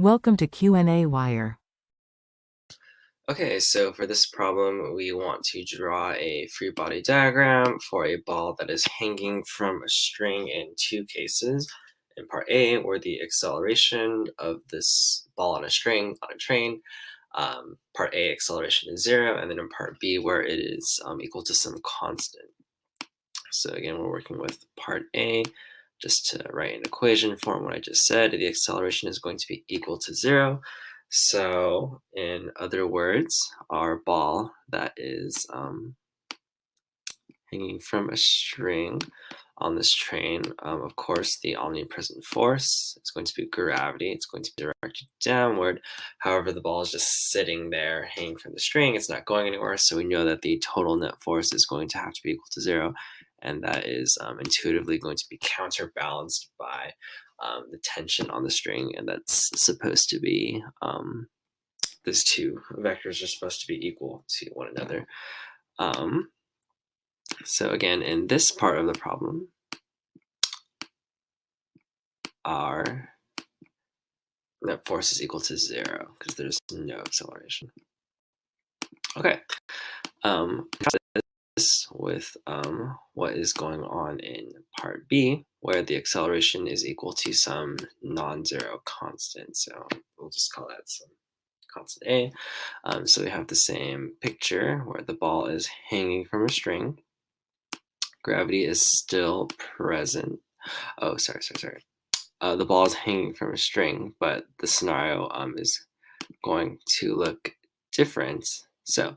Welcome to qnawire. Okay, so for this problem, we want to draw a free body diagram for a ball that is hanging from a string in two cases. In part A, where the acceleration of this ball on a string on a train, part A acceleration is 0, and then in part B, where it is equal to some constant. So again, we're working with part A. Just to write an equation form what I just said, the acceleration is going to be equal to 0. So in other words, our ball that is hanging from a string on this train, of course, the omnipresent force is going to be gravity. It's going to be directed downward. However, the ball is just sitting there hanging from the string. It's not going anywhere. So we know that the total net force is going to have to be equal to 0. And that is intuitively going to be counterbalanced by the tension on the string. And that's supposed to be, these two vectors are supposed to be equal to one another. So again, in this part of the problem, our net force is equal to 0 because there's no acceleration. Okay, this with what is going on in part B, where the acceleration is equal to some non-zero constant. So we'll just call that some constant A. So we have the same picture where the ball is hanging from a string. Gravity is still present. Oh, sorry. The ball is hanging from a string, but the scenario is going to look different. So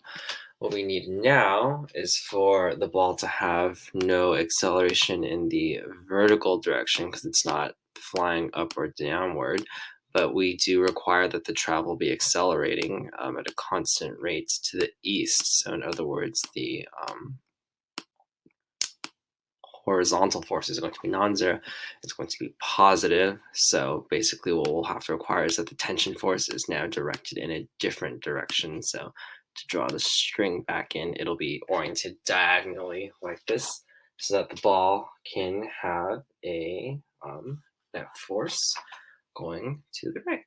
what we need now is for the ball to have no acceleration in the vertical direction because it's not flying up or downward, but we do require that the travel be accelerating at a constant rate to the east. So in other words, the horizontal force is going to be non-zero. It's going to be positive. So basically what we'll have to require is that the tension force is now directed in a different direction. So to draw the string back in, it'll be oriented diagonally like this so that the ball can have a net force going to the right.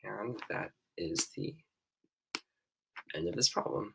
And that is the end of this problem.